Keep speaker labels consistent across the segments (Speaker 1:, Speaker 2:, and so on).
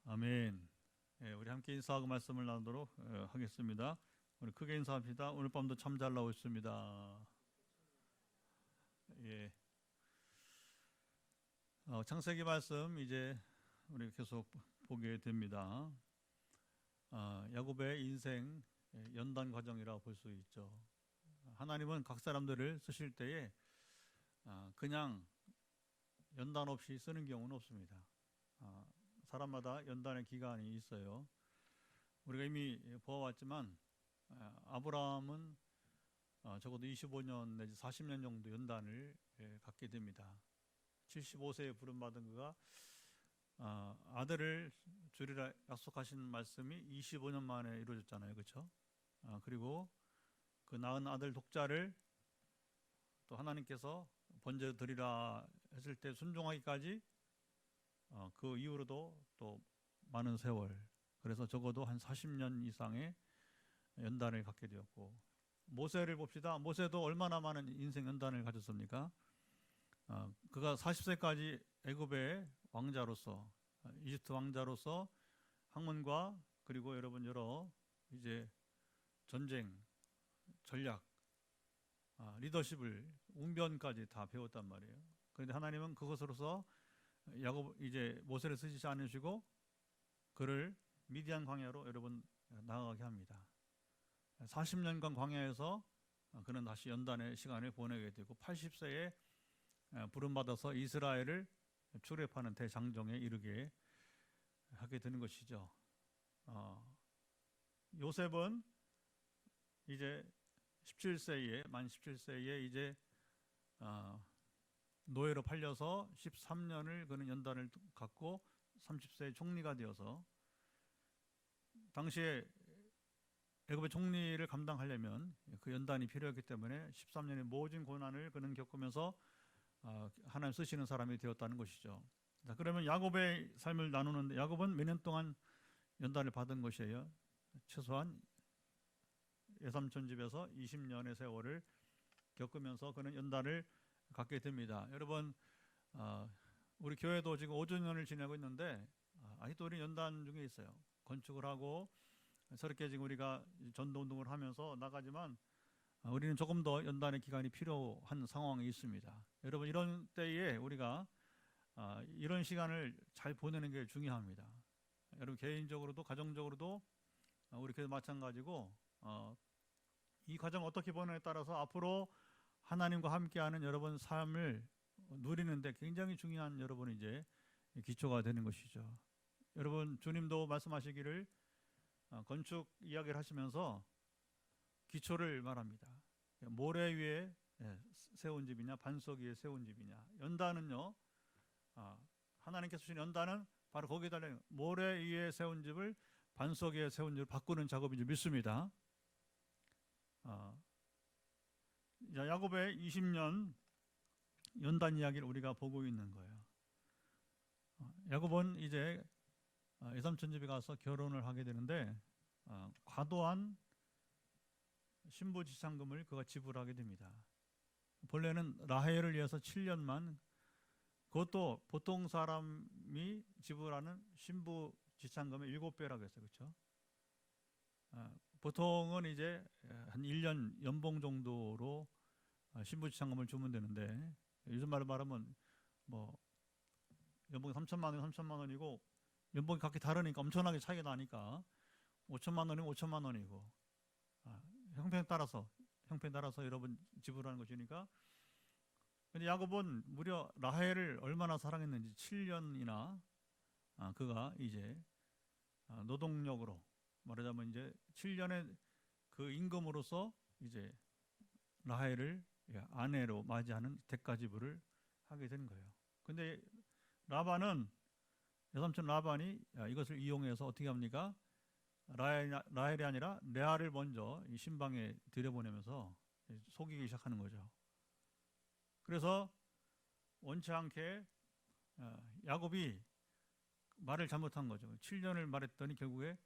Speaker 1: 아멘. 예, 우리 함께 인사하고 말씀을 나누도록 하겠습니다. 우리 크게 인사합시다. 오늘 밤도 참 잘 나오고 있습니다. 예, 창세기 말씀 이제 우리 계속 보게 됩니다. 야곱의 인생 연단 과정이라고 볼 수 있죠. 하나님은 각 사람들을 쓰실 때에 그냥 연단 없이 쓰는 경우는 없습니다. 사람마다 연단의 기간이 있어요. 우리가 이미 보아왔지만 아브라함은 적어도 25년 내지 40년 정도 연단을 갖게 됩니다. 75세에 부름받은 그가 아들을 주리라 약속하신 말씀이 25년 만에 이루어졌잖아요. 그렇죠? 그리고 그 낳은 아들 독자를 또 하나님께서 번제 드리라 했을 때 순종하기까지 그 이후로도 또 많은 세월, 그래서 적어도 한 40년 이상의 연단을 갖게 되었고, 모세를 봅시다. 모세도 얼마나 많은 인생 연단을 가졌습니까? 그가 40세까지 애굽의 왕자로서, 이집트 왕자로서 학문과 그리고 여러분 여러 이제 전쟁, 전략, 리더십을 웅변까지 다 배웠단 말이에요. 그런데 하나님은 그것으로서 야곱 이제 모세를 쓰시지 않으시고 그를 미디안 광야로 여러분 나아가게 합니다. 40년간 광야에서 그는 다시 연단의 시간을 보내게 되고 80세에 부름받아서 이스라엘을 출애굽하는 대장정에 이르게 하게 되는 것이죠. 요셉은 이제 만 17세에 이제 노예로 팔려서 13년을 그는 연단을 갖고 30세에 총리가 되어서, 당시에 애굽의 총리를 감당하려면 그 연단이 필요했기 때문에 13년의 모진 고난을 그는 겪으면서 하나님 쓰시는 사람이 되었다는 것이죠. 자, 그러면 야곱의 삶을 나누는데, 야곱은 몇 년 동안 연단을 받은 것이에요? 최소한 외삼촌 집에서 20년의 세월을 겪으면서 그는 연단을 갖게 됩니다. 여러분, 우리 교회도 지금 5주년을 지내고 있는데 아직도 우리 연단 중에 있어요. 건축을 하고 저렇게 지금 우리가 전도운동을 하면서 나가지만 우리는 조금 더 연단의 기간이 필요한 상황이 있습니다. 여러분, 이런 때에 우리가 이런 시간을 잘 보내는 게 중요합니다. 여러분, 개인적으로도 가정적으로도 우리 교회 마찬가지고, 이 과정 어떻게 보내냐에 따라서 앞으로 하나님과 함께하는 여러분 삶을 누리는데 굉장히 중요한 여러분 이제 기초가 되는 것이죠. 여러분, 주님도 말씀하시기를 건축 이야기를 하시면서 기초를 말합니다. 모래 위에 세운 집이냐 반석 위에 세운 집이냐. 연단은요, 하나님께서 주신 연단은 바로 거기에 달린 모래 위에 세운 집을 반석 위에 세운 집을 바꾸는 작업인 줄 믿습니다. 야곱의 20년 연단 이야기를 우리가 보고 있는 거예요. 야곱은 이제 외삼촌 집에 가서 결혼을 하게 되는데 과도한 신부지상금을 그가 지불하게 됩니다. 본래는 라헬을 위해서 7년만, 그것도 보통 사람이 지불하는 신부지상금의 7배라고 했어요. 그렇죠? 보통은 이제 한 1년 연봉 정도로 신부지상금을 주면 되는데, 요즘 말로 말하면 뭐 연봉이 3천만 원, 3천만 원이고 연봉이 각기 다르니까 엄청나게 차이가 나니까 5천만 원이면 5천만 원이고, 형편에 따라서 여러분 지불하는 것이니까. 근데 야곱은 무려 라헬을 얼마나 사랑했는지 7년이나 그가 이제 노동력으로 말하자면 이제 7년의 그 임금으로서 이제 라헬을 아내로 맞이하는 대가 지불을 하게 된 거예요. 근데 여삼촌 라반이 이것을 이용해서 어떻게 합니까? 라헬이 아니라 레아를 먼저 이 신방에 들여보내면서 속이기 시작하는 거죠. 그래서 원치 않게 야곱이 말을 잘못한 거죠. 7년을 말했더니 결국에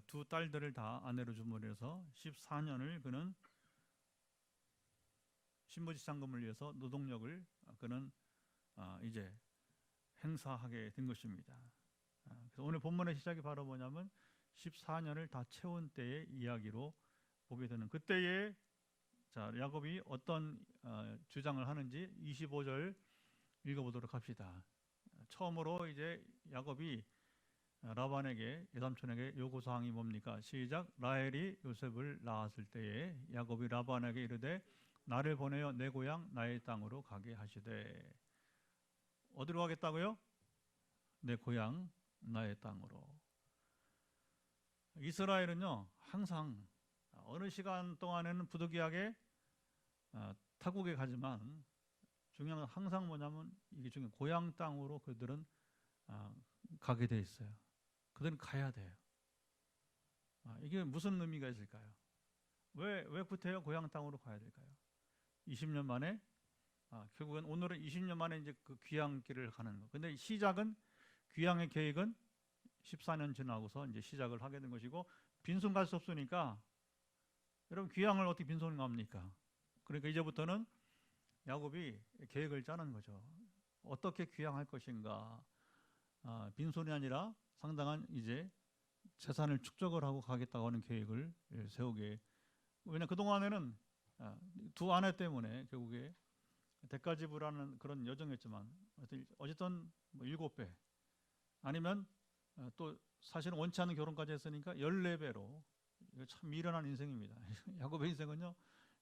Speaker 1: 두 딸들을 다 아내로 주문해서 14년을 그는 신부지상금을 위해서 노동력을 그는 이제 행사하게 된 것입니다. 그래서 오늘 본문의 시작이 바로 뭐냐면 14년을 다 채운 때의 이야기로 보게 되는, 그때에 자 야곱이 어떤 주장을 하는지 25절 읽어보도록 합시다. 처음으로 이제 야곱이 라반에게, 외삼촌에게 요구사항이 뭡니까? 시작. 라헬이 요셉을 낳았을 때에 야곱이 라반에게 이르되 나를 보내어 내 고향 나의 땅으로 가게 하시되. 어디로 가겠다고요? 내 고향 나의 땅으로. 이스라엘은요 항상 어느 시간 동안에는 부득이하게 타국에 가지만 중요한 건 항상 뭐냐면 이게 중요한 고향 땅으로 그들은 가게 돼 있어요. 그들은 가야 돼요. 이게 무슨 의미가 있을까요? 왜 구태여 고향 땅으로 가야 될까요? 20년 만에 결국은 오늘은 20년 만에 이제 그 귀향길을 가는 거. 근데 시작은 귀향의 계획은 14년 지나고서 이제 시작을 하게 된 것이고, 빈손 갈 수 없으니까 여러분 귀향을 어떻게 빈손 갑니까? 그러니까 이제부터는 야곱이 계획을 짜는 거죠. 어떻게 귀향할 것인가. 빈손이 아니라 상당한 이제 재산을 축적을 하고 가겠다고 하는 계획을 세우게. 왜냐 그동안에는 두 아내 때문에 결국에 대가 지불하는 그런 여정이었지만 어쨌든 뭐 7배 아니면 또 사실은 원치 않는 결혼까지 했으니까 14배로. 이거 참 미련한 인생입니다. 야곱의 인생은요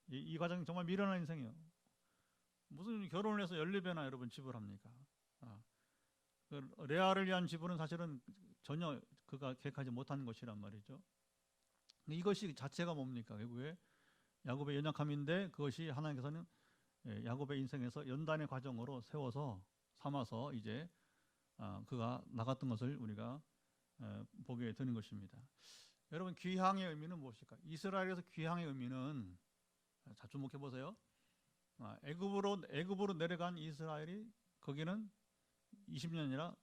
Speaker 1: 이 과정이 정말 미련한 인생이에요. 무슨 결혼을 해서 14배나 여러분 지불합니까? 그 레아를 위한 지불은 사실은 전혀 그가 계획하지 못한 것이란 말이죠. 이것이 자체가 뭡니까? 결국에 야곱의 연약함인데, 그것이 하나님께서는 야곱의 인생에서 연단의 과정으로 세워서 삼아서 이제 그가 나갔던 것을 우리가 보게 되는 것입니다. 여러분 귀향의 의미는 무엇일까? 이스라엘에서 귀향의 의미는 자 주목해 보세요. 애굽으로 내려간 이스라엘이 거기는 20년이 아니라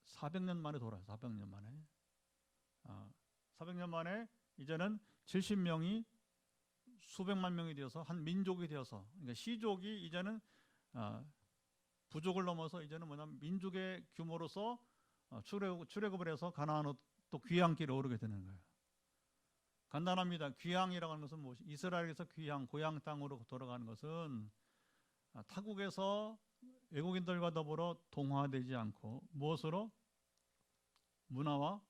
Speaker 1: 400년 만에 돌아요. 400년 만에. 400년 만에 이제는 70명이 수백만 명이 되어서 한 민족이 되어서, 그러니까 시족이 이제는 부족을 넘어서 이제는 뭐냐면 민족의 규모로서 출애굽을 해서 가나안으로 또 귀향길에 오르게 되는 거예요. 간단합니다. 귀향이라고 하는 것은 무엇이? 이스라엘에서 귀향, 고향 땅으로 돌아가는 것은 타국에서 외국인들과 더불어 동화되지 않고 무엇으로? 문화와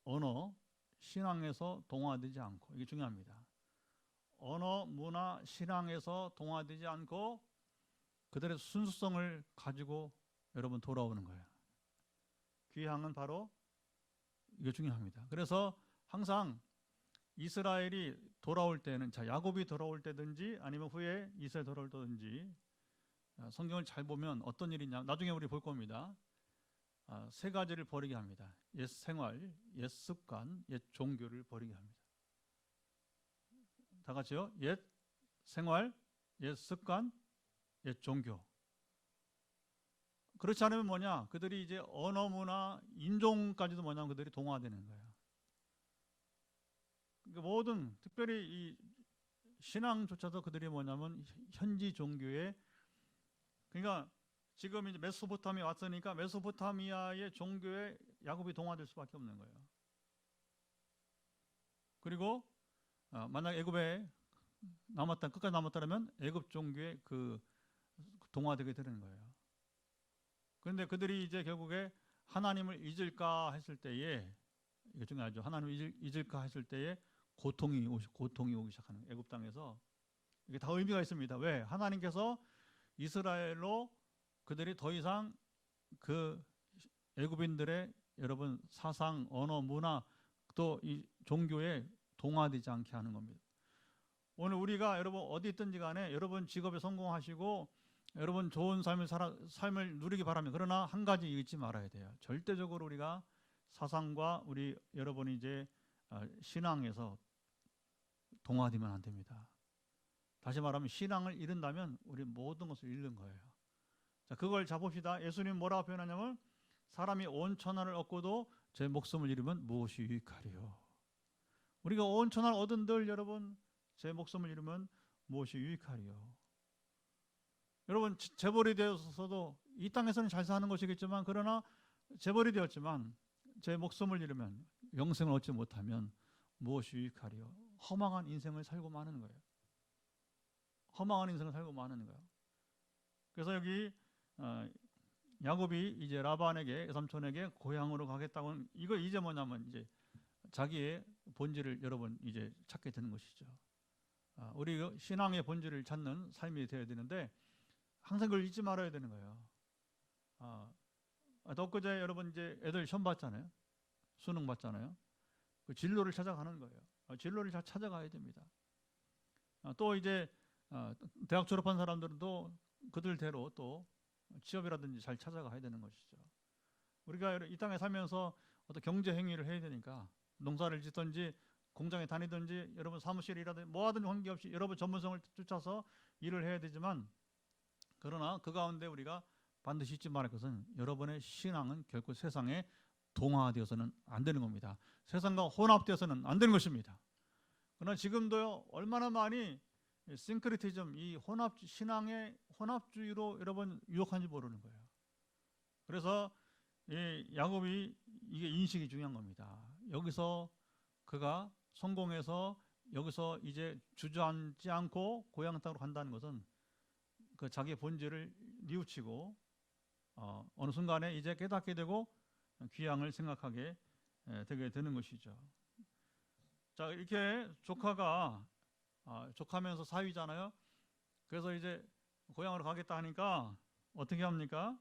Speaker 1: 언어, 신앙에서 동화되지 않고. 이게 중요합니다. 언어, 문화, 신앙에서 동화되지 않고 그들의 순수성을 가지고 여러분 돌아오는 거예요. 귀향은 바로 이게 중요합니다. 그래서 항상 이스라엘이 돌아올 때는, 자 야곱이 돌아올 때든지 아니면 후에 이스라엘 돌아올 때든지 성경을 잘 보면 어떤 일이냐, 나중에 우리 볼 겁니다. 세 가지를 버리게 합니다. 옛 생활, 옛 습관, 옛 종교를 버리게 합니다. 다 같이요. 옛 생활, 옛 습관, 옛 종교. 그렇지 않으면 뭐냐, 그들이 이제 언어, 문화, 인종까지도 뭐냐면 그들이 동화되는 거예요. 그러니까 모든, 특별히 이 신앙조차도 그들이 뭐냐면 현지 종교에, 그러니까 지금 이제 메소포타미아 왔으니까 메소포타미아의 종교에 야곱이 동화될 수밖에 없는 거예요. 그리고 만약 애굽에 끝까지 남았다면 애굽 종교에 그 동화되게 되는 거예요. 그런데 그들이 이제 결국에 하나님을 잊을까 했을 때에, 이게 중요하죠. 하나님을 잊을까 했을 때에 고통이 오기 시작하는 거예요. 애굽 땅에서. 이게 다 의미가 있습니다. 왜? 하나님께서 이스라엘로 그들이 더 이상 그 애굽인들의 여러분 사상, 언어, 문화 또 이 종교에 동화되지 않게 하는 겁니다. 오늘 우리가 여러분 어디 있든지 간에 여러분 직업에 성공하시고 여러분 좋은 삶을 누리기 바랍니다. 그러나 한 가지 잊지 말아야 돼요. 절대적으로 우리가 사상과 우리 여러분이 이제 신앙에서 동화되면 안 됩니다. 다시 말하면 신앙을 잃은다면 우리 모든 것을 잃는 거예요. 자, 그걸 잡읍시다. 예수님 뭐라고 표현하냐면 사람이 온 천하를 얻고도 제 목숨을 잃으면 무엇이 유익하리요. 우리가 온 천하를 얻은들 여러분 제 목숨을 잃으면 무엇이 유익하리요. 여러분 재벌이 되어서도 이 땅에서는 잘 사는 것이겠지만, 그러나 재벌이 되었지만 제 목숨을 잃으면 영생을 얻지 못하면 무엇이 유익하리요? 허망한 인생을 살고 마는 거예요. 허망한 인생을 살고 마는 거예요. 그래서 여기 야곱이 이제 라반에게, 삼촌에게 고향으로 가겠다고, 이거 이제 뭐냐면 이제 자기의 본질을 여러분 이제 찾게 되는 것이죠. 우리 신앙의 본질을 찾는 삶이 되어야 되는데 항상 그걸 잊지 말아야 되는 거예요. 엊그제 여러분 이제 애들 시험 봤잖아요. 수능 봤잖아요. 그 진로를 찾아가는 거예요. 진로를 잘 찾아가야 됩니다. 또 이제 대학 졸업한 사람들도 그들대로 또 취업이라든지 잘 찾아가야 되는 것이죠. 우리가 이 땅에 살면서 어떤 경제 행위를 해야 되니까 농사를 짓든지 공장에 다니든지 여러분 사무실에 일하든지 뭐 하든지 관계없이 여러분 전문성을 쫓아서 일을 해야 되지만, 그러나 그 가운데 우리가 반드시 잊지 말할 것은 여러분의 신앙은 결코 세상에 동화되어서는 안 되는 겁니다. 세상과 혼합되어서는 안 되는 것입니다. 그러나 지금도요, 얼마나 많이 싱크리티즘, 이 신앙의 혼합주의로 여러분 유혹한지 모르는 거예요. 그래서 이 야곱이 이게 인식이 중요한 겁니다. 여기서 그가 성공해서 여기서 이제 주저앉지 않고 고향 땅으로 간다는 것은 그 자기의 본질을 뉘우치고 어느 순간에 이제 깨닫게 되고 귀향을 생각하게 되게 되는 것이죠. 자, 이렇게 조카가 조카면서 사위잖아요. 그래서 이제 고향으로 가겠다 하니까 어떻게 합니까?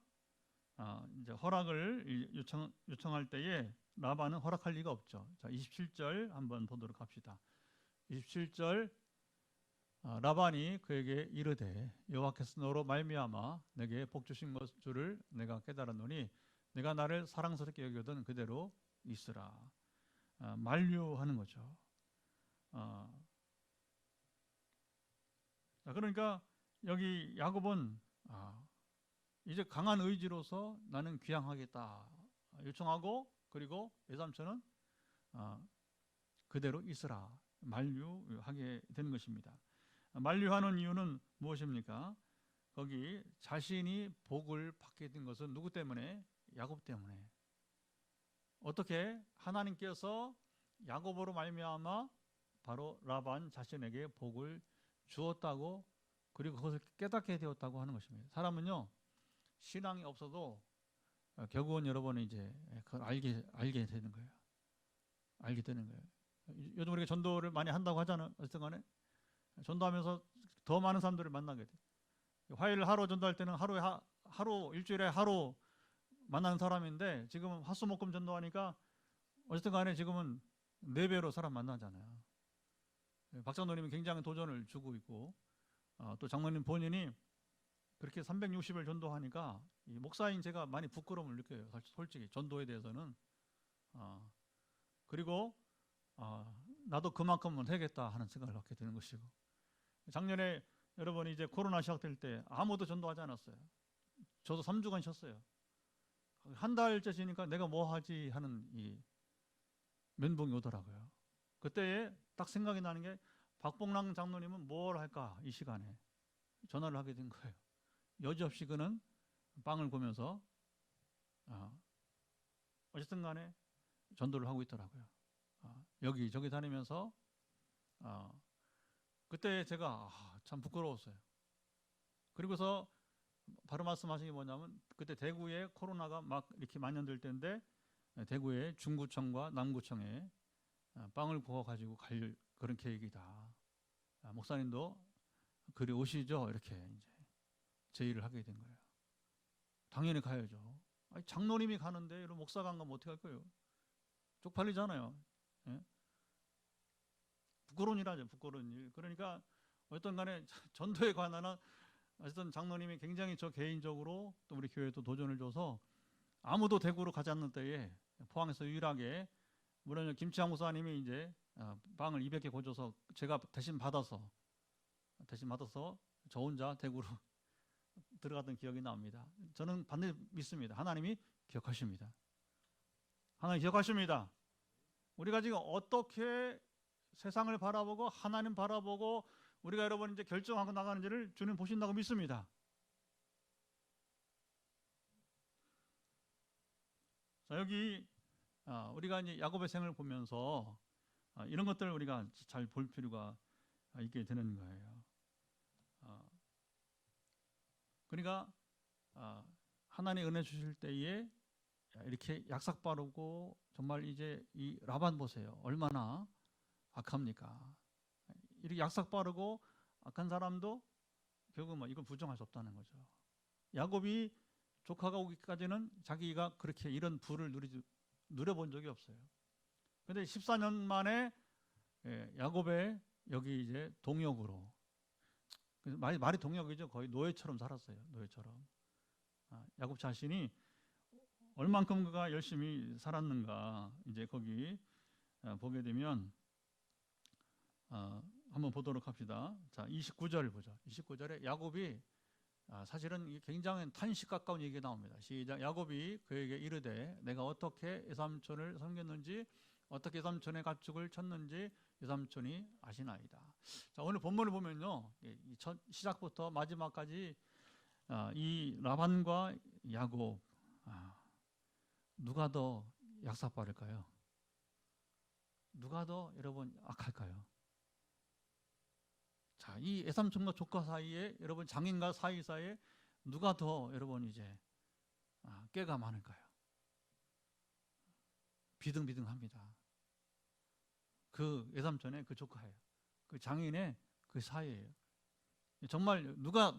Speaker 1: 이제 허락을 요청할 때에 라반은 허락할 리가 없죠. 자, 27절 한번 보도록 합시다. 27절 라반이 그에게 이르되 여호와께서 너로 말미암아 내게 복 주신 것 줄을 내가 깨달았노니 내가 나를 사랑스럽게 여기거든 그대로 있으라. 만류하는 거죠. 그러니까 여기 야곱은 이제 강한 의지로서 나는 귀향하겠다 요청하고, 그리고 외삼촌은 그대로 있으라 만류하게 되는 것입니다. 만류하는 이유는 무엇입니까? 거기 자신이 복을 받게 된 것은 누구 때문에? 야곱 때문에. 어떻게? 하나님께서 야곱으로 말미암아 바로 라반 자신에게 복을 주었다고, 그리고 그것을 깨닫게 되었다고 하는 것입니다. 사람은요, 신앙이 없어도 결국은 여러분은 이제 그걸 알게 되는 거예요. 알게 되는 거예요. 요즘 우리가 전도를 많이 한다고 하잖아요. 어쨌든 간에 전도하면서 더 많은 사람들을 만나게 돼. 화요일 하루 전도할 때는 일주일에 하루 만나는 사람인데, 지금은 화수목금 전도하니까 어쨌든 간에 지금은 4배로 사람 만나잖아요. 박 장로님이 굉장히 도전을 주고 있고, 또 장로님 본인이 그렇게 360일 전도하니까 이 목사인 제가 많이 부끄러움을 느껴요. 솔직히 전도에 대해서는. 그리고 나도 그만큼은 해야겠다 하는 생각을 갖게 되는 것이고, 작년에 여러분 이제 코로나 시작될 때 아무도 전도하지 않았어요. 저도 3주간 쉬었어요. 한 달째 쉬니까 내가 뭐 하지 하는 이 면봉이 오더라고요. 그때 딱 생각이 나는 게, 박봉랑 장로님은 뭘 할까 이 시간에 전화를 하게 된 거예요. 여지없이 그는 빵을 구면서 어쨌든 간에 전도를 하고 있더라고요. 여기저기 다니면서 그때 제가 참 부끄러웠어요. 그리고서 바로 말씀하신 게 뭐냐면, 그때 대구에 코로나가 막 이렇게 만연될 때인데 대구의 중구청과 남구청에 빵을 구워가지고 갈 그런 계획이다. 목사님도 그리 오시죠? 이렇게 이제 제의를 하게 된 거예요. 당연히 가야죠. 아니, 장로님이 가는데 이런 목사가 안 가면 어떻게 할 거예요? 쪽팔리잖아요. 예? 부끄러운 일 하죠. 부끄러운 일. 그러니까 어떤 간에 전도에 관한 어쨌든 장로님이 굉장히 저 개인적으로 또 우리 교회도 도전을 줘서 아무도 대구로 가지 않는 때에 포항에서 유일하게, 물론 김치환 목사님이 이제 빵을 200개 고줘서 제가 대신 받아서 저 혼자 대구로 들어갔던 기억이 납니다. 저는 반드시 믿습니다. 하나님이 기억하십니다. 하나님 기억하십니다. 우리가 지금 어떻게 세상을 바라보고 하나님 바라보고 우리가 여러분 이제 결정하고 나가는지를 주님 보신다고 믿습니다. 자, 여기 우리가 이제 야곱의 생을 보면서 이런 것들을 우리가 잘 볼 필요가 있게 되는 거예요. 그러니까 하나님 은혜 주실 때에 이렇게 약삭 빠르고 정말 이제 이 라반 보세요. 얼마나 악합니까? 이렇게 약삭 빠르고 악한 사람도 결국 뭐 이걸 부정할 수 없다는 거죠. 야곱이 조카가 오기까지는 자기가 그렇게 이런 부를 누려본 적이 없어요. 그런데 14년 만에 야곱의 여기 이제 동역으로, 말이 동역이죠. 거의 노예처럼 살았어요. 노예처럼. 야곱 자신이 얼만큼 그가 열심히 살았는가, 이제 거기 보게 되면 한번 보도록 합시다. 자, 29절 보죠. 29절에 야곱이 사실은 굉장히 탄식 가까운 얘기가 나옵니다. 시작. 야곱이 그에게 이르되 내가 어떻게 외삼촌을 섬겼는지 어떻게 외삼촌의 가축을 쳤는지 외삼촌이 아시나이다. 자, 오늘 본문을 보면요, 첫 시작부터 마지막까지 이 라반과 야곱, 누가 더 약삭빠를까요? 누가 더 여러분 악할까요? 자, 이 외삼촌과 조카 사이에, 여러분 장인과 사이사이에 누가 더 여러분 이제 꾀가 많을까요? 비등비등합니다. 그 외삼촌의 그 조카예요. 그 장인의 그 사이예요. 정말 누가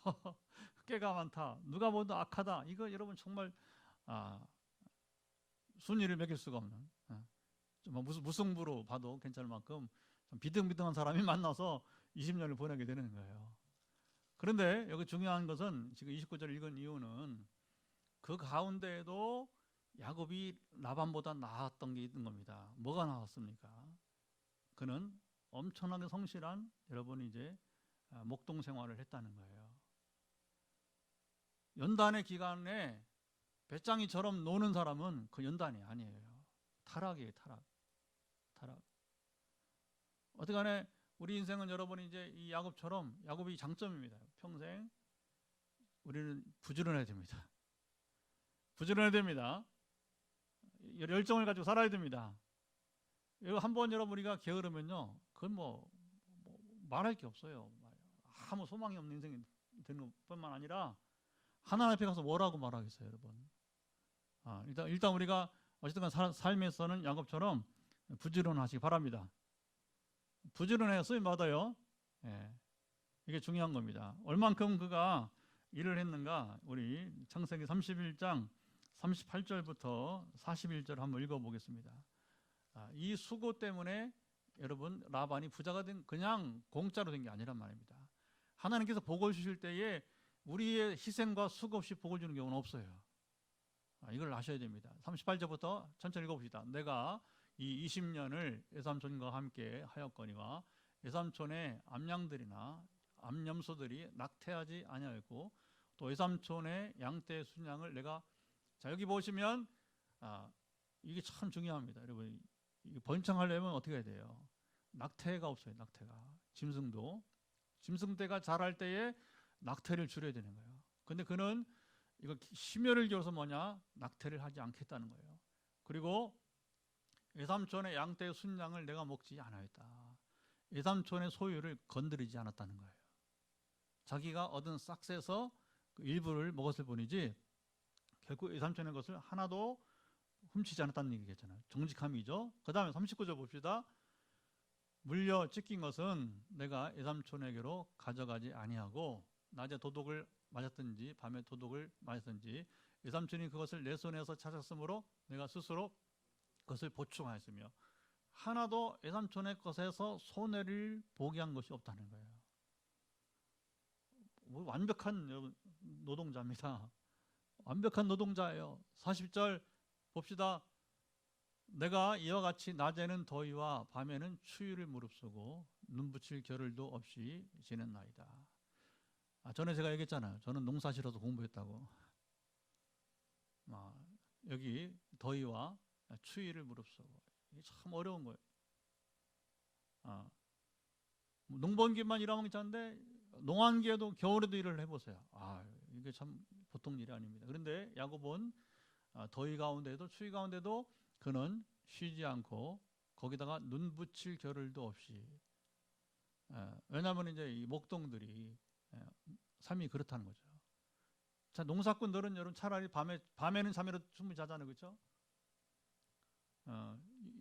Speaker 1: 더 꾀가 많다, 누가 더 악하다, 이거 여러분 정말 순위를 매길 수가 없는, 무승부로 봐도 괜찮을 만큼 좀 비등비등한 사람이 만나서 20년을 보내게 되는 거예요. 그런데 여기 중요한 것은 지금 29절 읽은 이유는 그 가운데에도 야곱이 라반보다 나았던 게 있는 겁니다. 뭐가 나았습니까? 그는 엄청나게 성실한, 여러분이 이제 목동 생활을 했다는 거예요. 연단의 기간에 배짱이처럼 노는 사람은 그 연단이 아니에요. 타락이에요. 타락. 어떻게 간에 우리 인생은 여러분이 이제 이 야곱처럼, 야곱이 장점입니다. 평생 우리는 부지런해야 됩니다. 부지런해야 됩니다. 열정을 가지고 살아야 됩니다. 이거 한번 여러분 우리가 게으르면요, 그건 뭐 말할 게 없어요. 아무 소망이 없는 인생이 되는 것뿐만 아니라 하나님 앞에 가서 뭐라고 말하겠어요, 여러분. 일단 우리가 어쨌든 삶에서는 야곱처럼 부지런하시기 바랍니다. 부지런해야 쓰임 받아요. 이게 중요한 겁니다. 얼만큼 그가 일을 했는가, 우리 창세기 31장 38절부터 41절 한번 읽어보겠습니다. 이 수고 때문에 여러분 라반이 부자가 된, 그냥 공짜로 된 게 아니란 말입니다. 하나님께서 복을 주실 때에 우리의 희생과 수고 없이 복을 주는 경우는 없어요. 이걸 아셔야 됩니다. 38절부터 천천히 읽어봅시다. 내가 이 20년을 외삼촌과 함께 하였거니와 외삼촌의 암양들이나 암염소들이 낙태하지 아니하였고 또 외삼촌의 양떼 순양을 내가, 자, 여기 보시면 이게 참 중요합니다. 여러분, 번창하려면 어떻게 해야 돼요? 낙태가 없어요. 낙태가. 짐승대가 자랄 때에 낙태를 줄여야 되는 거예요. 근데 그는 이거 심혈을 기울여서 뭐냐? 낙태를 하지 않겠다는 거예요. 그리고 외삼촌의 양떼 순양을 내가 먹지 않았다. 외삼촌의 소유를 건드리지 않았다는 거예요. 자기가 얻은 싹스에서 그 일부를 먹었을 뿐이지 결국 외삼촌의 것을 하나도 훔치지 않았다는 얘기겠잖아요. 정직함이죠. 그 다음에 39절 봅시다. 물려 찢긴 것은 내가 외삼촌에게로 가져가지 아니하고 낮에 도둑을 맞았든지 밤에 도둑을 맞았든지 외삼촌이 그것을 내 손에서 찾았으므로 내가 스스로 그것을 보충하였으며 하나도 외삼촌의 것에서 손해를 보게 한 것이 없다는 거예요. 완벽한 노동자입니다. 완벽한 노동자예요. 40절 봅시다. 내가 이와 같이 낮에는 더위와 밤에는 추위를 무릅쓰고 눈붙일 겨를도 없이 지냈나이다. 전에 제가 얘기했잖아요. 저는 농사실어서 공부했다고. 여기 더위와 추위를 무릅쓰고, 이게 참 어려운 거예요. 농번기만 일하면 괜찮은데 농한기에도 겨울에도 일을 해보세요. 이게 참 보통 일이 아닙니다. 그런데 야곱은 더위 가운데도 추위 가운데도 그는 쉬지 않고 거기다가 눈 붙일 겨를도 없이, 왜냐하면 이제 이 목동들이 삶이 그렇다는 거죠. 자, 농사꾼들은 여러분 차라리 밤에는 잠이라도 충분히 자잖아요, 그렇죠?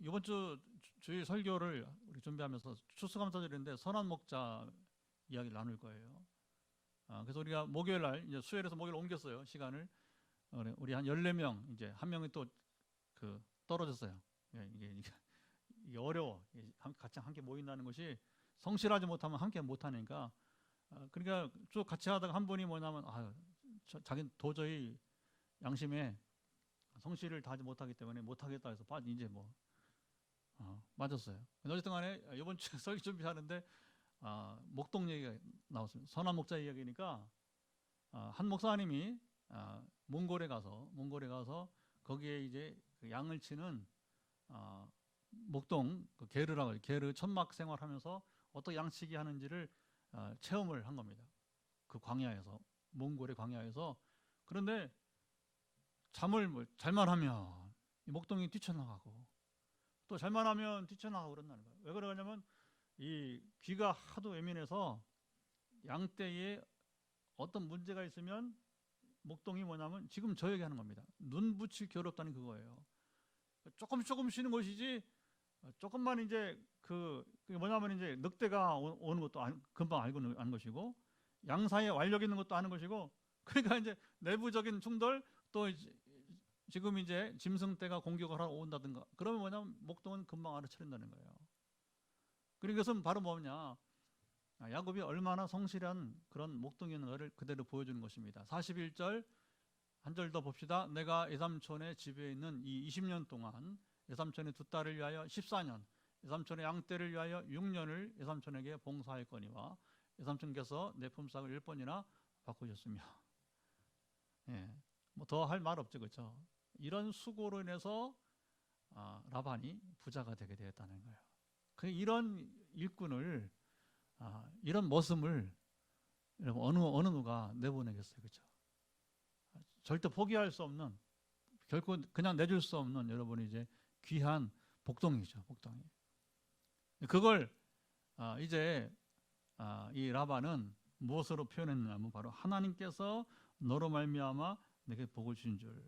Speaker 1: 이번 주 주일 설교를 우리 준비하면서 추수감사절인데 선한 목자 이야기를 나눌 거예요. 그래서 우리가 목요일 날 이제 수요일에서 목요일 옮겼어요, 시간을. 우리 한 14명, 이제 한 명이 또 그 떨어졌어요. 이게 어려워. 같이 함께 모인다는 것이 성실하지 못하면 함께 못하니까. 그러니까 쭉 같이 하다가 한 분이 뭐냐면 자기는 도저히 양심에 성실을 다하지 못하기 때문에 못하겠다 해서 이제 맞았어요. 어쨌든 간에 이번 주에 설교 준비하는데 목동 얘기가 나왔습니다. 선한 목자 이야기니까 한 목사님이 몽골에 가서 거기에 이제 그 양을 치는 목동 그 게르 천막 생활하면서 어떻게 양치기 하는지를 체험을 한 겁니다. 그 광야에서, 몽골의 광야에서. 그런데 잠을 잘만 하면 이 목동이 뛰쳐나가고 또 잘만 하면 뛰쳐나가고 그런다는 거예요. 왜 그러냐면 이 귀가 하도 예민해서 양떼에 어떤 문제가 있으면 목동이 뭐냐면 지금 저 얘기하는 겁니다. 눈 붙일 겨를 없다는 그거예요. 조금 쉬는 것이지 조금만 이제 그게 뭐냐면 이제 늑대가 오는 것도 금방 알고 아는 것이고 양사에 완력 있는 것도 아는 것이고, 그러니까 이제 내부적인 충돌 또 지금 이제 짐승떼가 공격을 하러 온다든가 그러면 뭐냐면 목동은 금방 알아차린다는 거예요. 그러니까 이것은 바로 뭐냐, 야곱이 얼마나 성실한 그런 목동이었는가를 그대로 보여주는 것입니다. 41절 한 절 더 봅시다. 내가 예삼촌의 집에 있는 이 20년 동안 예삼촌의 두 딸을 위하여 14년, 예삼촌의 양떼를 위하여 6년을 예삼촌에게 봉사하였거니와 예삼촌께서 내 품삯을 10번이나 바꾸셨으며. 뭐 더 할 말 없죠, 그렇죠? 이런 수고로 인해서 라반이 부자가 되게 되었다는 거예요. 이런 일꾼을, 이런 모습을 여러분 어느 누가 내보내겠어요, 그렇죠? 절대 포기할 수 없는, 결코 그냥 내줄 수 없는 여러분이 이제 귀한 복동이죠, 복동이. 그걸 이제 이 라반은 무엇으로 표현했냐면 바로 하나님께서 너로 말미암아 내게 복을 주신 줄.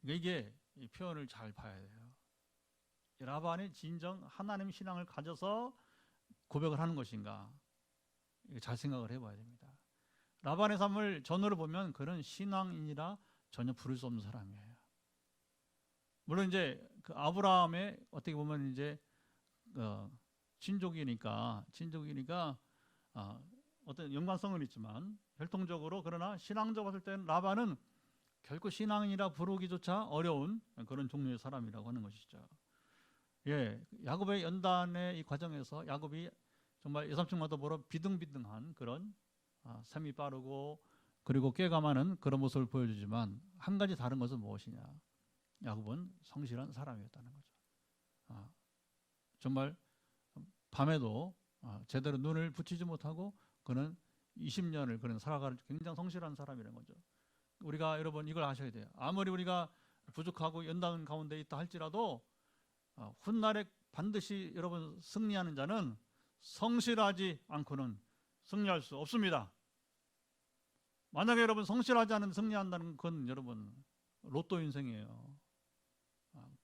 Speaker 1: 이게 이 표현을 잘 봐야 돼요. 라반이 진정 하나님 신앙을 가져서 고백을 하는 것인가, 잘 생각을 해봐야 됩니다. 라반의 삶을 전으로 보면 그는 신앙인이라 전혀 부를 수 없는 사람이에요. 물론 이제 그 아브라함의 어떻게 보면 이제 친족이니까 어떤 연관성은 있지만 혈통적으로, 그러나 신앙적으로 봤을 때는 라반은 결코 신앙인이라 부르기조차 어려운 그런 종류의 사람이라고 하는 것이죠. 야곱의 연단의 이 과정에서 야곱이 정말 예삼촌마다 보러 비등비등한 그런 셈이 빠르고 그리고 꾀가 많은 그런 모습을 보여주지만 한 가지 다른 것은 무엇이냐, 야곱은 성실한 사람이었다는 거죠. 정말 밤에도 제대로 눈을 붙이지 못하고 그는 20년을 그는 살아갈 굉장히 성실한 사람이라는 거죠. 우리가 여러분 이걸 아셔야 돼요. 아무리 우리가 부족하고 연단 가운데 있다 할지라도 훗날에 반드시 여러분 승리하는 자는 성실하지 않고는 승리할 수 없습니다. 만약에 여러분 성실하지 않은 승리한다는 건 여러분 로또 인생이에요.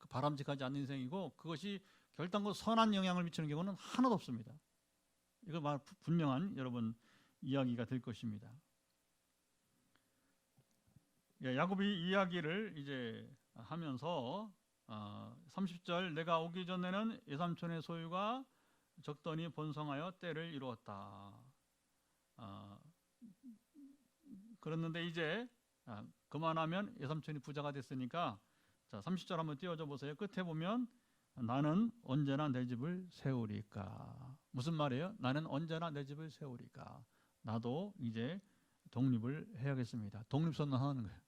Speaker 1: 바람직하지 않는 인생이고 그것이 결단코 선한 영향을 미치는 경우는 하나도 없습니다. 이거 분명한 여러분 이야기가 될 것입니다. 야곱이 이야기를 이제 하면서 30절 내가 오기 전에는 예삼촌의 소유가 적더니 번성하여 때를 이루었다. 그랬는데 이제 그만하면 예삼촌이 부자가 됐으니까, 자 30절 한번 띄워줘 보세요. 끝에 보면 나는 언제나 내 집을 세우리까. 무슨 말이에요? 나는 언제나 내 집을 세우리까. 나도 이제 독립을 해야겠습니다. 독립선언하는 거예요.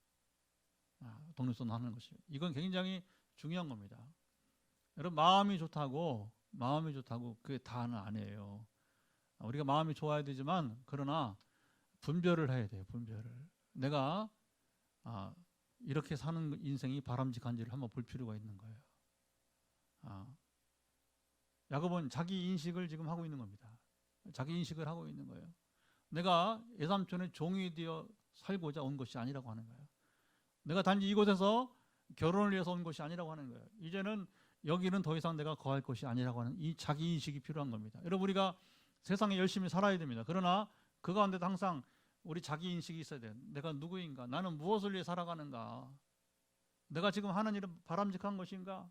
Speaker 1: 독립선언하는 것이요. 이건 굉장히 중요한 겁니다. 여러분 마음이 좋다고 그게 다는 아니에요. 우리가 마음이 좋아야 되지만 그러나 분별을 해야 돼요. 분별을. 내가 이렇게 사는 인생이 바람직한지를 한번 볼 필요가 있는 거예요. 야곱은 자기 인식을 지금 하고 있는 겁니다. 자기 인식을 하고 있는 거예요. 내가 외삼촌의 종이 되어 살고자 온 것이 아니라고 하는 거예요. 내가 단지 이곳에서 결혼을 위해서 온 것이 아니라고 하는 거예요. 이제는 여기는 더 이상 내가 거할 것이 아니라고 하는 이 자기 인식이 필요한 겁니다. 여러분, 우리가 세상에 열심히 살아야 됩니다. 그러나 그 가운데도 항상 우리 자기 인식이 있어야 돼요. 내가 누구인가? 나는 무엇을 위해 살아가는가? 내가 지금 하는 일은 바람직한 것인가?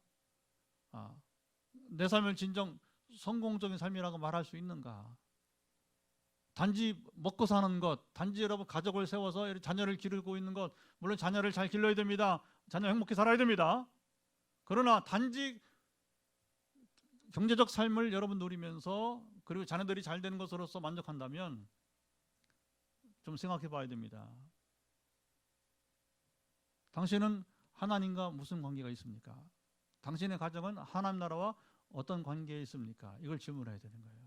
Speaker 1: 내 삶을 진정 성공적인 삶이라고 말할 수 있는가? 단지 먹고 사는 것, 단지 여러분 가족을 세워서 자녀를 기르고 있는 것, 물론 자녀를 잘 길러야 됩니다. 자녀 행복히 살아야 됩니다. 그러나 단지 경제적 삶을 여러분 누리면서 그리고 자녀들이 잘 되는 것으로서 만족한다면 좀 생각해 봐야 됩니다. 당신은 하나님과 무슨 관계가 있습니까? 당신의 가정은 하나님 나라와 어떤 관계에 있습니까? 이걸 질문해야 되는 거예요.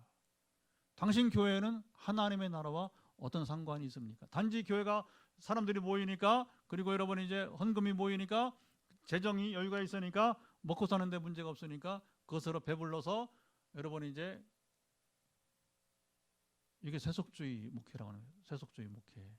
Speaker 1: 당신 교회는 하나님의 나라와 어떤 상관이 있습니까? 단지 교회가 사람들이 모이니까, 그리고 여러분 이제 헌금이 모이니까, 재정이 여유가 있으니까, 먹고 사는데 문제가 없으니까 그것으로 배불러서 여러분 이제 이게 세속주의 목회라고 하는 거예요. 세속주의 목회.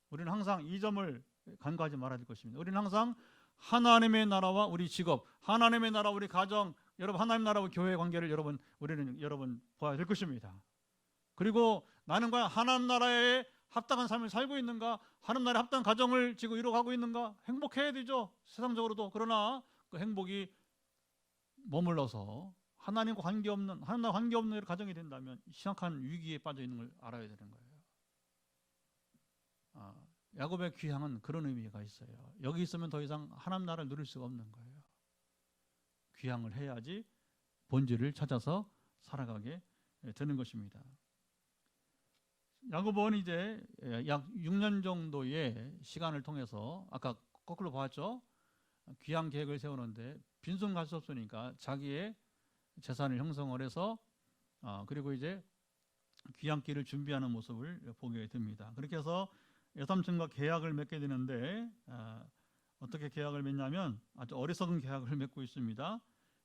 Speaker 1: 우리는 항상 이 점을 간과하지 말아야 될 것입니다. 우리는 항상 하나님의 나라와 우리 직업, 하나님의 나라 우리 가정, 여러분 하나님 나라와 교회의 관계를 여러분 봐야 될 것입니다. 그리고 나는 과연 하나님 나라에 합당한 삶을 살고 있는가? 하나님 나라에 합당한 가정을 지금 이루어가고 있는가? 행복해야 되죠, 세상적으로도. 그러나 그 행복이 머물러서 하나님과 하나님과 관계없는 가정이 된다면 심각한 위기에 빠져 있는 걸 알아야 되는 거예요. 야곱의 귀향은 그런 의미가 있어요. 여기 있으면 더 이상 하나님 나라를 누릴 수가 없는 거예요. 귀향을 해야지 본질을 찾아서 살아가게 되는 것입니다. 야곱은 이제 약 6년 정도의 시간을 통해서 아까 거꾸로 봤죠. 귀향 계획을 세우는데 빈손 갈 수 없으니까 자기의 재산을 형성을 해서 그리고 이제 귀향길을 준비하는 모습을 보게 됩니다. 그렇게 해서 외삼촌과 계약을 맺게 되는데 어떻게 계약을 맺냐면 아주 어리석은 계약을 맺고 있습니다.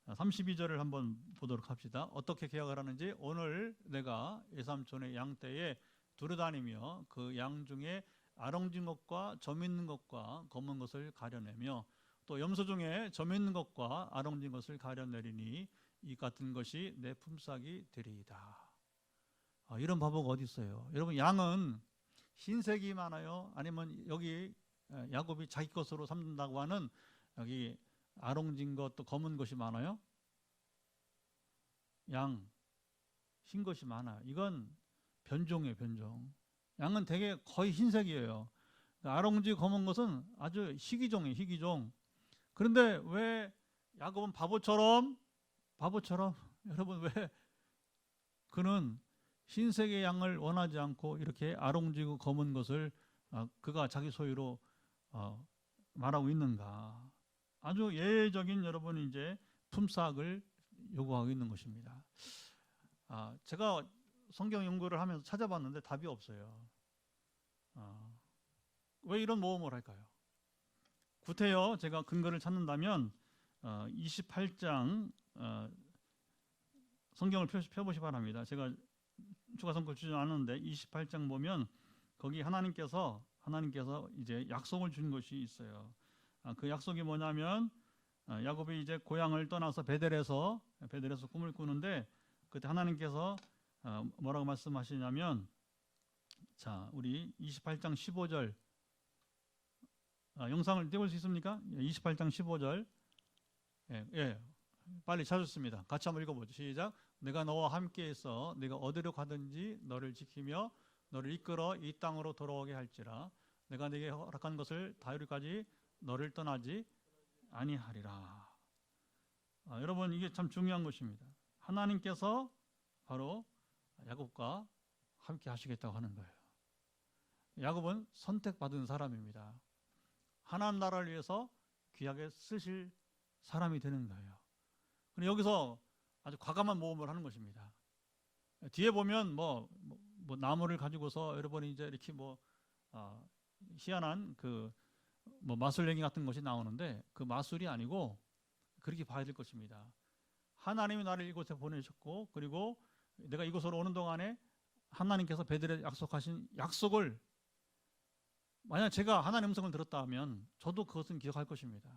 Speaker 1: 32절을 한번 보도록 합시다. 어떻게 계약을 하는지, 오늘 내가 외삼촌의 양떼에 두루다니며 그 양 중에 아롱진 것과 점 있는 것과 검은 것을 가려내며 또 염소 중에 점 있는 것과 아롱진 것을 가려내리니 이 같은 것이 내 품삯이 되리이다. 이런 바보가 어디 있어요? 여러분, 양은 흰색이 많아요? 아니면 여기 야곱이 자기 것으로 삼는다고 하는 여기 아롱진 것 또 검은 것이 많아요? 양 흰 것이 많아요. 이건 변종이에요, 변종. 양은 되게 거의 흰색이에요. 아롱지 검은 것은 아주 희귀종이에요, 희귀종. 그런데 왜 야곱은 바보처럼 여러분, 왜 그는 흰색의 양을 원하지 않고 이렇게 아롱지고 검은 것을 그가 자기 소유로 말하고 있는가? 아주 예외적인 여러분 이제 품삯을 요구하고 있는 것입니다. 제가 성경 연구를 하면서 찾아봤는데 답이 없어요. 왜 이런 모험을 할까요? 구태여 제가 근거를 찾는다면 28장 성경을 펴보시 바랍니다. 제가 추가 성경 주지 않았는데 28장 보면 거기 하나님께서 이제 약속을 준 것이 있어요. 그 약속이 뭐냐면 야곱이 이제 고향을 떠나서 베델에서 꿈을 꾸는데 그때 하나님께서 뭐라고 말씀하시냐면, 자, 우리 28장 15절 영상을 띄울 수 있습니까? 28장 15절. 예, 빨리 찾았습니다. 같이 한번 읽어보죠. 시작. 내가 너와 함께해서 네가 어디로 가든지 너를 지키며 너를 이끌어 이 땅으로 돌아오게 할지라. 내가 네게 허락한 것을 다 이루기까지 너를 떠나지 아니하리라. 여러분, 이게 참 중요한 것입니다. 하나님께서 바로 야곱과 함께 하시겠다고 하는 거예요. 야곱은 선택받은 사람입니다. 하나님 나라를 위해서 귀하게 쓰실 사람이 되는 거예요. 그런데 여기서 아주 과감한 모험을 하는 것입니다. 뒤에 보면 뭐 나무를 가지고서 여러분이 이제 이렇게 희한한 그 뭐 마술 얘기 같은 것이 나오는데 그 마술이 아니고 그렇게 봐야 될 것입니다. 하나님이 나를 이곳에 보내셨고 그리고 내가 이곳으로 오는 동안에 하나님께서 베들에 약속하신 약속을 만약 제가 하나님 음성을 들었다 하면 저도 그것은 기억할 것입니다.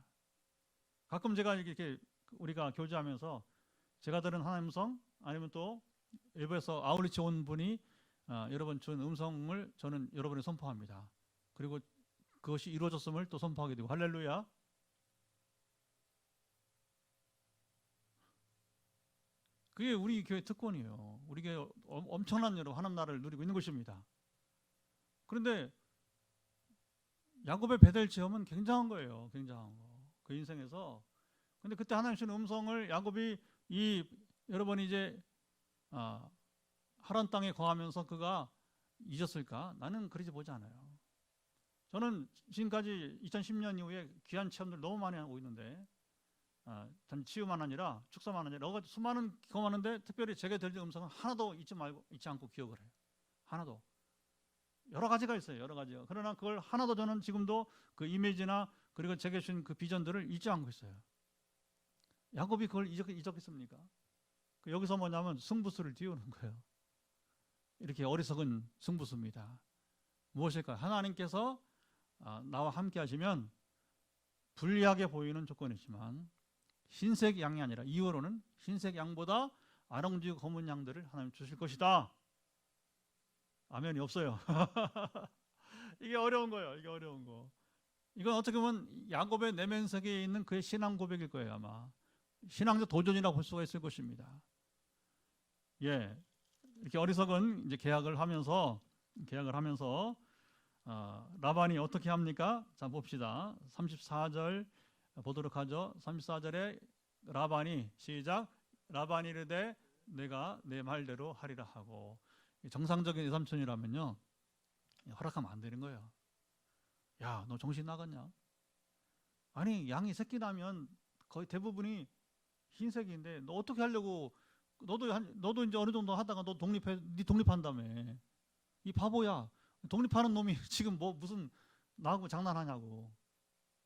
Speaker 1: 가끔 제가 이렇게 우리가 교제하면서 제가 들은 하나님 음성 아니면 또 일부에서 아울리치 온 분이 여러분 준 음성을 저는 여러분에 선포합니다. 그리고 그것이 이루어졌음을 또 선포하게 되고 할렐루야. 그게 우리 교회 특권이에요. 우리 교회 엄청난 여러분 하나님 나라를 누리고 있는 것입니다. 그런데 야곱의 베델 체험은 굉장한 거예요. 굉장한 거. 그 인생에서. 근데 그때 하나님 주신 음성을 야곱이 여러분이 이제 하란 땅에 거하면서 그가 잊었을까? 나는 그러지 보지 않아요. 저는 지금까지 2010년 이후에 귀한 체험들 너무 많이 하고 있는데 단 치유만 아니라 축사만 아니라 여러 가지 수많은 경험하는데 특별히 제게 들린 음성은 하나도 잊지 않고 기억을 해요. 하나도. 여러 가지가 있어요. 여러 가지요. 그러나 그걸 하나도 저는 지금도 그 이미지나 그리고 제게 주신 그 비전들을 잊지 않고 있어요. 야곱이 그걸 잊었겠습니까? 여기서 뭐냐면 승부수를 띄우는 거예요. 이렇게 어리석은 승부수입니다. 무엇일까요? 하나님께서 나와 함께 하시면 불리하게 보이는 조건이지만 흰색 양이 아니라 이후로는 흰색 양보다 아름지고 검은 양들을 하나님 주실 것이다. 아멘이 없어요. 이게 어려운 거예요. 이게 어려운 거. 이건 어떻게 보면 야곱의 내면 세계에 있는 그의 신앙 고백일 거예요. 아마 신앙적 도전이라고 볼 수가 있을 것입니다. 예, 이렇게 어리석은 이제 계약을 하면서 라반이 어떻게 합니까? 자 봅시다. 34절 보도록 하죠. 34절에 라반이 시작. 라반이 이르되 내가 내 말대로 하리라 하고. 정상적인 외삼촌이라면요 허락하면 안 되는 거예요. 야, 너 정신 나갔냐? 아니 양이 새끼 나면 거의 대부분이 흰색인데 너 어떻게 하려고? 너도 이제 어느 정도 하다가 너 네 독립한다며. 이 바보야. 독립하는 놈이 지금 뭐 무슨 나하고 장난하냐고.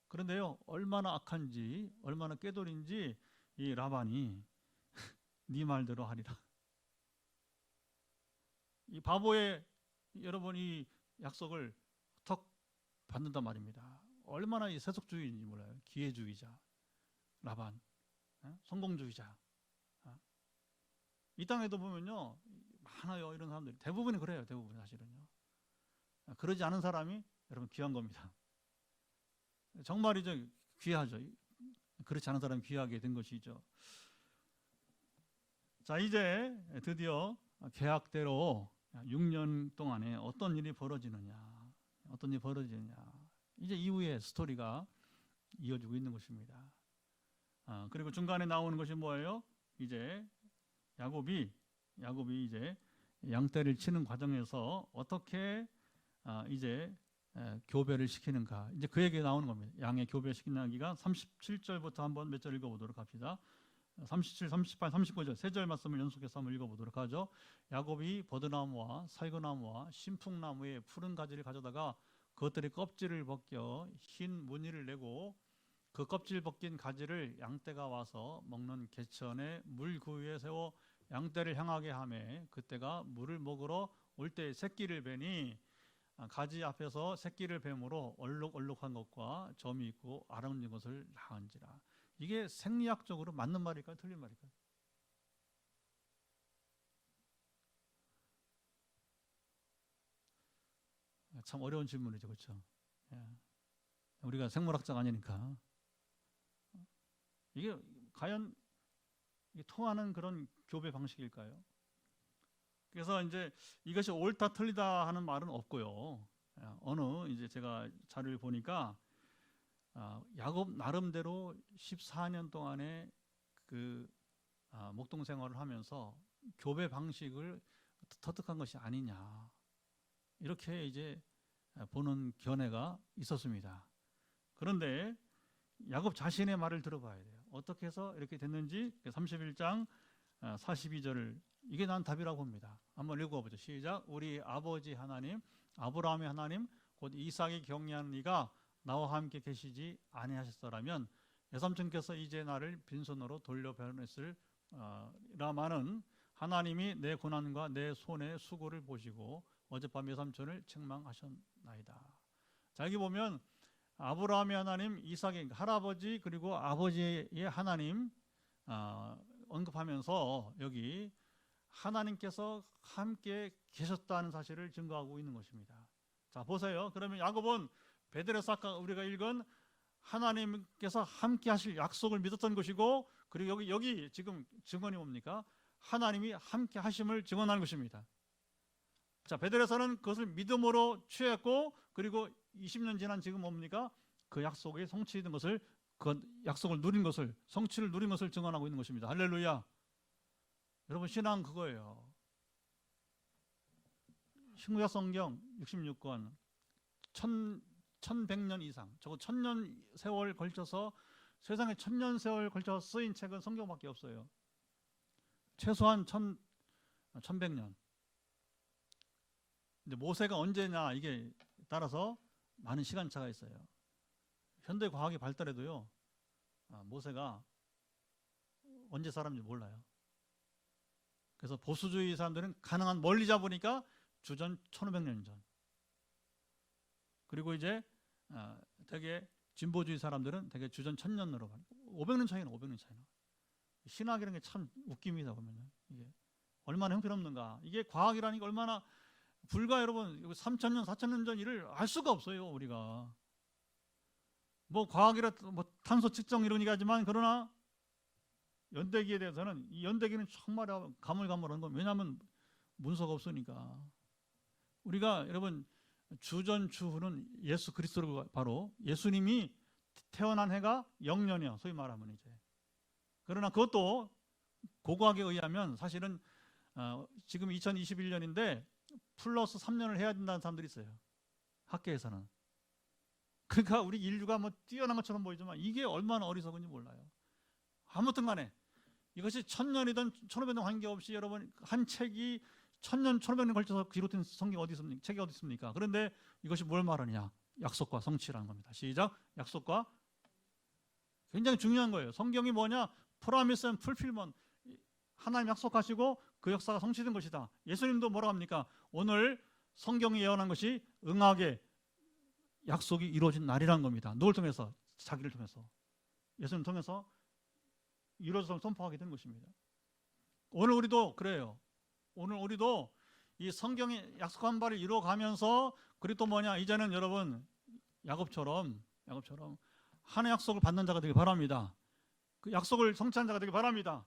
Speaker 1: 그런데요 얼마나 악한지 얼마나 꾀돌인지 이 라반이 네 말대로 하리라. 이 바보의 여러분 이 약속을 턱 받는단 말입니다. 얼마나 이 세속주의인지 몰라요. 기회주의자 라반, 성공주의자. 이 땅에도 보면요 많아요 이런 사람들이. 대부분이 그래요. 대부분 사실은요. 그러지 않은 사람이 여러분 귀한 겁니다. 정말이죠. 귀하죠. 그렇지 않은 사람이 귀하게 된 것이죠. 자 이제 드디어 계약대로 6년 동안에 어떤 일이 벌어지느냐. 이제 이후의 스토리가 이어지고 있는 것입니다. 그리고 중간에 나오는 것이 뭐예요? 이제 야곱이 이제 양떼를 치는 과정에서 어떻게 이제 교배를 시키는가. 이제 그 얘기가 나오는 겁니다. 양의 교배시키는 얘기가 37절부터 한번 몇 절 읽어보도록 합시다. 37, 38, 39절 세 절 말씀을 연속해서 한번 읽어보도록 하죠. 야곱이 버드나무와 살구나무와 신풍나무의 푸른 가지를 가져다가 그것들의 껍질을 벗겨 흰 무늬를 내고 그 껍질 벗긴 가지를 양떼가 와서 먹는 개천에 물 그 위에 세워 양떼를 향하게 하매 그때가 물을 먹으러 올 때 새끼를 베니 가지 앞에서 새끼를 뱀으로 얼룩얼룩한 것과 점이 있고 아름진 것을 낳은지라. 이게 생리학적으로 맞는 말일까요? 틀린 말일까요? 참 어려운 질문이죠. 그렇죠? 예. 우리가 생물학자가 아니니까. 이게 과연 통하는 그런 교배 방식일까요? 그래서 이제 이것이 옳다 틀리다 하는 말은 없고요. 어느 이제 제가 자료를 보니까 야곱 나름대로 14년 동안에 그 목동 생활을 하면서 교배 방식을 터득한 것이 아니냐 이렇게 이제 보는 견해가 있었습니다. 그런데 야곱 자신의 말을 들어봐야 돼요. 어떻게 해서 이렇게 됐는지 31장 42절을 이게 난 답이라고 봅니다. 한번 읽어보죠. 시작. 우리 아버지 하나님 아브라함의 하나님 곧 이삭이 경외하는 이가 나와 함께 계시지 아니하셨더라면 외삼촌께서 이제 나를 빈손으로 돌려보냈을 라마는 하나님이 내 고난과 내 손의 수고를 보시고 어젯밤 외삼촌을 책망하셨나이다. 자, 여기 보면 아브라함의 하나님, 이삭의 할아버지 그리고 아버지의 하나님 언급하면서 여기 하나님께서 함께 계셨다는 사실을 증거하고 있는 것입니다. 자, 보세요. 그러면 야곱은 베델에서 아까 우리가 읽은 하나님께서 함께 하실 약속을 믿었던 것이고, 그리고 여기 지금 증언이 뭡니까? 하나님이 함께 하심을 증언하는 것입니다. 자, 베델에서는 그것을 믿음으로 취했고, 그리고 20년 지난 지금 뭡니까? 그 약속이 성취된 것을, 그 약속을 누린 것을, 성취를 누린 것을 증언하고 있는 것입니다. 할렐루야. 여러분, 신앙 그거예요. 신구약 성경 66권 1100년 이상, 저거 1000년 세월 걸쳐서, 세상에 1000년 세월 걸쳐서 쓰인 책은 성경밖에 없어요. 최소한 1100년. 근데 모세가 언제냐, 이게 따라서 많은 시간차가 있어요. 현대 과학이 발달해도요, 모세가 언제 살았는지 몰라요. 그래서 보수주의 사람들은 가능한 멀리 잡으니까 주전 1500년 전. 그리고 이제 되게 진보주의 사람들은 되게 주전 1000년으로 가요. 500년 차이는 500년 차이나. 신학이라는 게 참 웃깁니다. 보면은 이게 얼마나 형편없는가. 이게 과학이라는 게 얼마나, 불과 여러분 3000년 4000년 전 일을 알 수가 없어요. 우리가 뭐 과학이라 뭐 탄소 측정 이런 얘기하지만, 그러나 연대기에 대해서는, 이 연대기는 정말 가물가물한 거. 왜냐하면 문서가 없으니까. 우리가 여러분 주전 주후는 예수 그리스도로, 바로 예수님이 태어난 해가 영년이요, 소위 말하면 이제. 그러나 그것도 고고학에 의하면 사실은 지금 2021년인데 플러스 3년을 해야 된다는 사람들이 있어요, 학계에서는. 그러니까 우리 인류가 뭐 뛰어난 것처럼 보이지만 이게 얼마나 어리석은지 몰라요. 아무튼 간에 이것이 1000년이든 1500년 관계없이 여러분 한 책이 1000년 1500년 걸쳐서 기록된 성경 어디 있습니까? 책이 어디 있습니까? 그런데 이것이 뭘 말하느냐? 약속과 성취라는 겁니다. 시작. 약속과. 굉장히 중요한 거예요. 성경이 뭐냐? Promise and Fulfillment. 하나님 약속하시고 그 역사가 성취된 것이다. 예수님도 뭐라고 합니까? 오늘 성경이 예언한 것이 응하게 약속이 이루어진 날이라는 겁니다. 누굴 통해서? 자기를 통해서. 예수님 통해서 이루어져서 선포하게 된 것입니다. 오늘 우리도 그래요. 오늘 우리도 이 성경이 약속한 바를 이루어가면서, 그리고 또 뭐냐, 이제는 여러분 야곱처럼 하나의 약속을 받는 자가 되길 바랍니다. 그 약속을 성취한 자가 되길 바랍니다.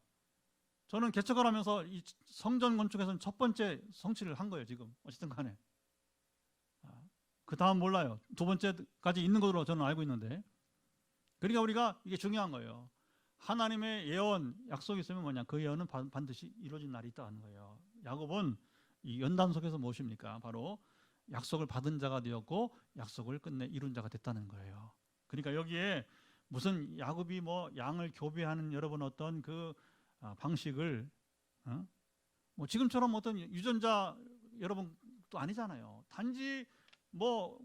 Speaker 1: 저는 개척을 하면서 이 성전 건축에서는 첫 번째 성취를 한 거예요. 지금 어쨌든 간에 그 다음 몰라요. 두 번째까지 있는 것으로 저는 알고 있는데, 그러니까 우리가 이게 중요한 거예요. 하나님의 예언, 약속이 있으면 뭐냐, 그 예언은 반드시 이루어진 날이 있다는 거예요. 야곱은 이 연단 속에서 무엇입니까? 바로 약속을 받은 자가 되었고 약속을 끝내 이룬 자가 됐다는 거예요. 그러니까 여기에 무슨 야곱이 뭐 양을 교배하는 여러분 어떤 그 방식을 뭐 지금처럼 어떤 유전자 여러분 또 아니잖아요. 단지 뭐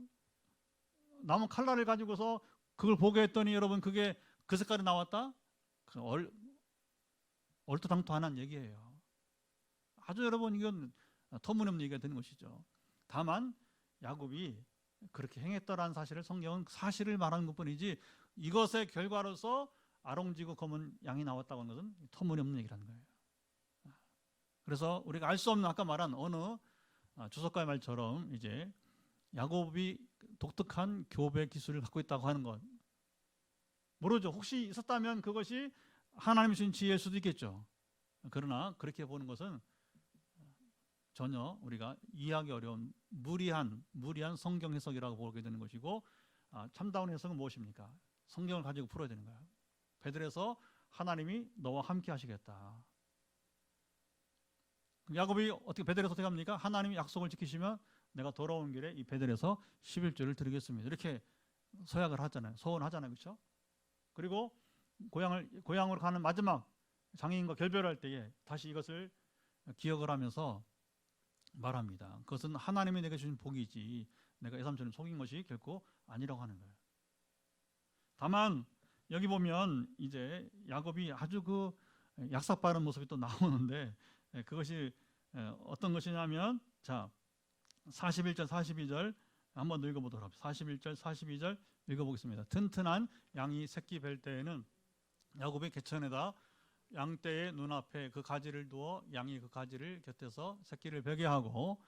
Speaker 1: 나무 칼날을 가지고서 그걸 보게 했더니 여러분 그게 그 색깔이 나왔다? 얼토당토하는 얘기예요. 아주 여러분 이건 터무니없는 얘기가 되는 것이죠. 다만 야곱이 그렇게 행했더라는 사실을 성경은 사실을 말하는 것뿐이지, 이것의 결과로서 아롱지고 검은 양이 나왔다고 하는 것은 터무니없는 얘기라는 거예요. 그래서 우리가 알 수 없는, 아까 말한 어느 주석가의 말처럼 이제 야곱이 독특한 교배 기술을 갖고 있다고 하는 것 모르죠. 혹시 있었다면 그것이 하나님이 주신 지혜일 수도 있겠죠. 그러나 그렇게 보는 것은 전혀 우리가 이해하기 어려운 무리한 성경 해석이라고 보게 되는 것이고, 참다운 해석은 무엇입니까? 성경을 가지고 풀어야 되는 거예요. 베들에서 하나님이 너와 함께 하시겠다. 야곱이 어떻게 베들에서 어떻게 합니까? 하나님이 약속을 지키시면 내가 돌아온 길에 이 베들에서 11조를 드리겠습니다. 이렇게 서약을 하잖아요. 서원하잖아요. 그렇죠? 그리고 고향으로 가는 마지막 장인과 결별할 때에 다시 이것을 기억을 하면서 말합니다. 그것은 하나님이 내게 주신 복이지 내가 외삼촌을 속인 것이 결코 아니라고 하는 거예요. 다만 여기 보면 이제 야곱이 아주 그 약삭 빠른 모습이 또 나오는데 그것이 어떤 것이냐면 자 41절 42절 한번 더 읽어보도록 합시다. 41절 42절 읽어보겠습니다. 튼튼한 양이 새끼 뵐 때에는 야곱이 개천에다 양떼의 눈앞에 그 가지를 두어 양이 그 가지를 곁에서 새끼를 베게 하고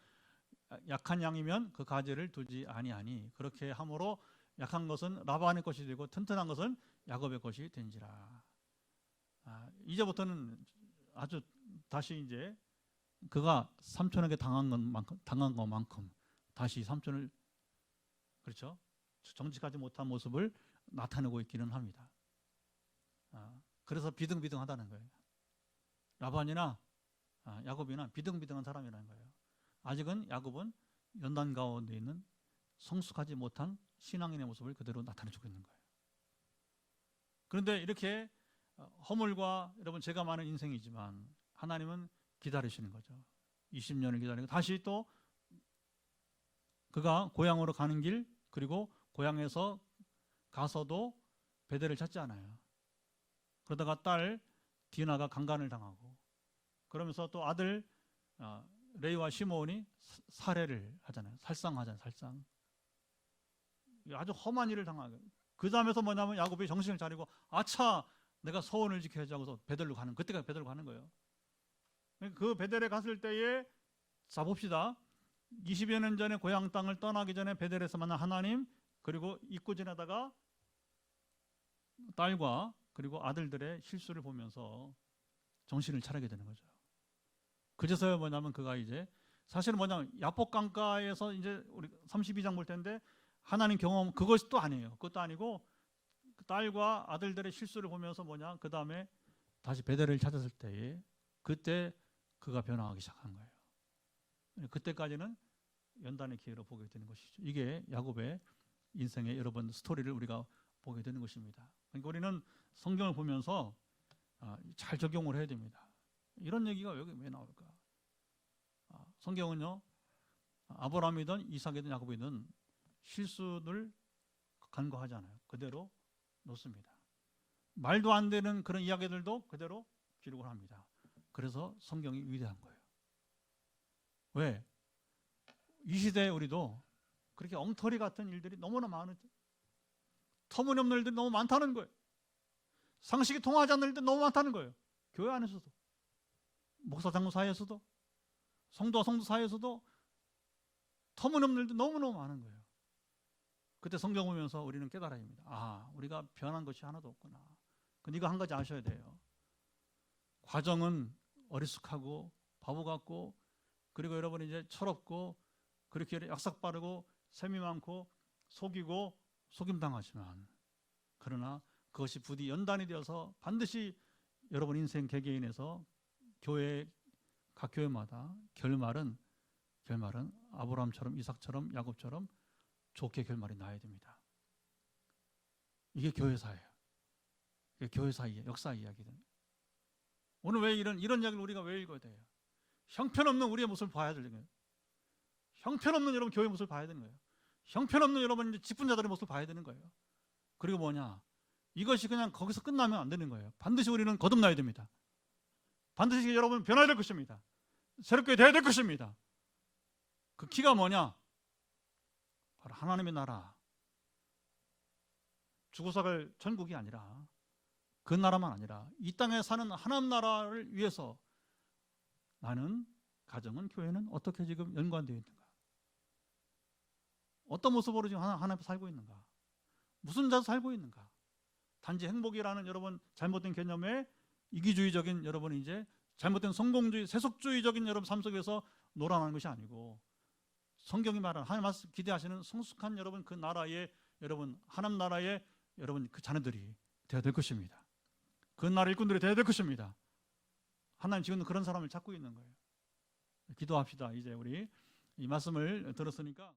Speaker 1: 약한 양이면 그 가지를 두지 아니하니 그렇게 함으로 약한 것은 라반의 것이 되고 튼튼한 것은 야곱의 것이 된지라. 이제부터는 아주 다시 이제 그가 삼촌에게 당한 것만큼 다시 삼촌을 그렇죠? 정직하지 못한 모습을 나타내고 있기는 합니다. 그래서 비등비등하다는 거예요. 라반이나 야곱이나 비등비등한 사람이라는 거예요. 아직은 야곱은 연단 가운데 있는 성숙하지 못한 신앙인의 모습을 그대로 나타내주고 있는 거예요. 그런데 이렇게 허물과 여러분 죄가 많은 인생이지만 하나님은 기다리시는 거죠. 20년을 기다리고 다시 또 그가 고향으로 가는 길 그리고 고향에서 가서도 베델을 찾지 않아요. 그러다가 딸 디나가 강간을 당하고 그러면서 또 아들 레이와 시므온이 살해를 하잖아요. 살상하잖아요. 살상. 아주 험한 일을 당하게. 그 다음에서 뭐냐면 야곱이 정신을 차리고 아차 내가 서원을 지켜야지 하고서 베델로 가는 그때가 베델로 가는 거예요. 그 베델에 갔을 때에 자 봅시다. 20여 년 전에 고향 땅을 떠나기 전에 베델에서 만난 하나님 그리고 잊고 지내다가 딸과 그리고 아들들의 실수를 보면서 정신을 차리게 되는 거죠. 그제서야 뭐냐면 그가 이제 사실은 뭐냐면 야복 강가에서 이제 우리 32장 볼 텐데 하나님 경험 그것이 또 아니에요. 그것도 아니고 딸과 아들들의 실수를 보면서 뭐냐 그 다음에 다시 베델을 찾았을 때에 그때 그가 변화하기 시작한 거예요. 그때까지는 연단의 기회로 보게 되는 것이죠. 이게 야곱의 인생의 여러분 스토리를 우리가 보게 되는 것입니다. 그러니까 우리는 성경을 보면서 잘 적용을 해야 됩니다. 이런 얘기가 여기 왜 나올까? 성경은요 아브라함이든 이삭이든 야곱이든 실수를 간과하지 않아요. 그대로 놓습니다. 말도 안 되는 그런 이야기들도 그대로 기록을 합니다. 그래서 성경이 위대한 거예요. 왜? 이 시대에 우리도 그렇게 엉터리 같은 일들이 너무나 많은 터무니없는 일들이 너무 많다는 거예요. 상식이 통하지 않는 일들이 너무 많다는 거예요. 교회 안에서도 목사 장로 사이에서도 성도와 성도 사이에서도 터무니없는 일들이 너무너무 많은 거예요. 그때 성경 보면서 우리는 깨달아야 합니다. 우리가 변한 것이 하나도 없구나. 근데 이거 한 가지 아셔야 돼요. 과정은 어리숙하고 바보 같고 그리고 여러분이 이제 철없고 그렇게 약삭 빠르고 셈이 많고 속이고 속임당하지만 그러나 그것이 부디 연단이 되어서 반드시 여러분 인생 개개인에서 교회 각 교회마다 결말은 아브라함처럼 이삭처럼 야곱처럼 좋게 결말이 나야 됩니다. 이게 교회사예요. 이게 교회사의 역사 이야기든. 오늘 왜 이런 이야기를 우리가 왜 읽어야 돼요? 형편없는 우리의 모습을 봐야 되는 거예요. 형편없는 여러분 교회 모습을 봐야 되는 거예요. 형편없는 여러분 직분자들의 모습을 봐야 되는 거예요. 그리고 뭐냐? 이것이 그냥 거기서 끝나면 안 되는 거예요. 반드시 우리는 거듭나야 됩니다. 반드시 여러분 변화해야 될 것입니다. 새롭게 돼야 될 것입니다. 그 키가 뭐냐? 바로 하나님의 나라. 죽어서 갈 천국이 아니라 그 나라만 아니라 이 땅에 사는 하나님 나라를 위해서 나는 가정은 교회는 어떻게 지금 연관되어 있는가? 어떤 모습으로 지금 하나님 앞에 살고 있는가? 무슨 자로 살고 있는가? 단지 행복이라는 여러분 잘못된 개념에 이기주의적인 여러분 이제 잘못된 성공주의, 세속주의적인 여러분 삶 속에서 놀아나는 것이 아니고 성경이 말하는 하나님 말씀 기대하시는 성숙한 여러분 그 나라의 여러분 하나님 나라의 여러분 그 자녀들이 되어야 될 것입니다. 그 나라 일꾼들이 되어야 될 것입니다. 하나님 지금 그런 사람을 찾고 있는 거예요. 기도합시다. 이제 우리 이 말씀을 들었으니까